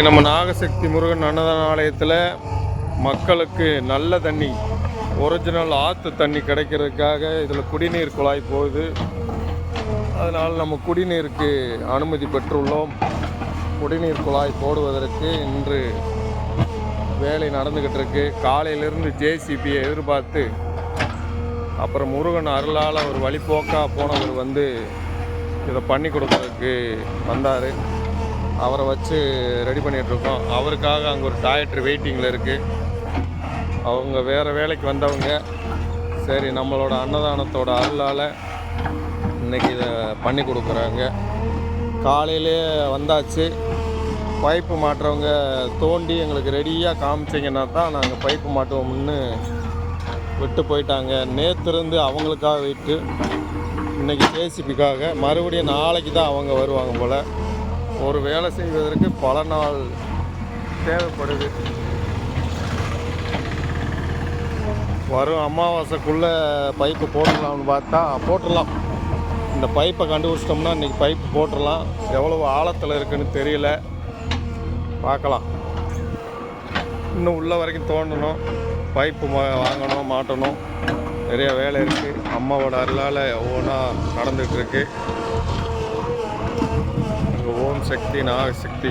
நம்ம நாகசக்தி முருகன் அன்னதான ஆலயத்தில் மக்களுக்கு நல்ல தண்ணி, ஒரிஜினல் ஆற்று தண்ணி கிடைக்கிறதுக்காக இதில் குடிநீர் குழாய் போகுது. அதனால் நம்ம குடிநீருக்கு அனுமதி பெற்றுள்ளோம். குடிநீர் குழாய் போடுவதற்கு இன்று வேலை நடந்துக்கிட்டு இருக்கு. காலையிலிருந்து ஜேசிபியை எதிர்பார்த்து, அப்புறம் முருகன் அருளால் ஒரு வழிபோக்காக போனவர் இதை பண்ணி கொடுக்கறதுக்கு வந்தார். அவரை வச்சு ரெடி பண்ணிகிட்ருக்கோம். அவருக்காக அங்கே ஒரு டாய்லெட் வெயிட்டிங்கில் இருக்குது. அவங்க வேறு வேலைக்கு வந்தவங்க. சரி, நம்மளோட அன்னதானத்தோட அருளால் இன்றைக்கி இதை பண்ணி கொடுக்குறாங்க. காலையிலே வந்தாச்சு. பைப்பு மாட்டுறவங்க தோண்டி எங்களுக்கு ரெடியாக காமிச்சிங்கன்னா தான் நாங்கள் பைப்பு மாட்டுவோம்னு விட்டு போயிட்டாங்க. நேற்றுருந்து அவங்களுக்காக விட்டு இன்றைக்கி ஜேசிபிக்காக மறுபடியும் நாளைக்கு தான் அவங்க வருவாங்க போல். ஒரு வேலை செய்வதற்கு பல நாள் தேவைப்படுது. வரும் அமாவாசைக்குள்ளே பைப்பு போட்டுடலாம்னு பார்த்தா போட்டுடலாம். இந்த பைப்பை கண்டுபிடிச்சிட்டோம்னா இன்றைக்கி பைப்பு போட்டுடலாம். எவ்வளவு ஆழத்தில் இருக்குன்னு தெரியல, பார்க்கலாம். இன்னும் உள்ள வரைக்கும் தோண்டணும், பைப்பு வாங்கணும், மாட்டணும். நிறைய வேலை இருக்குது. அம்மாவோட அருளால் ஒவ்வொன்றா நடந்துகிட்ருக்கு. ஓம் சக்தி நாகசக்தி.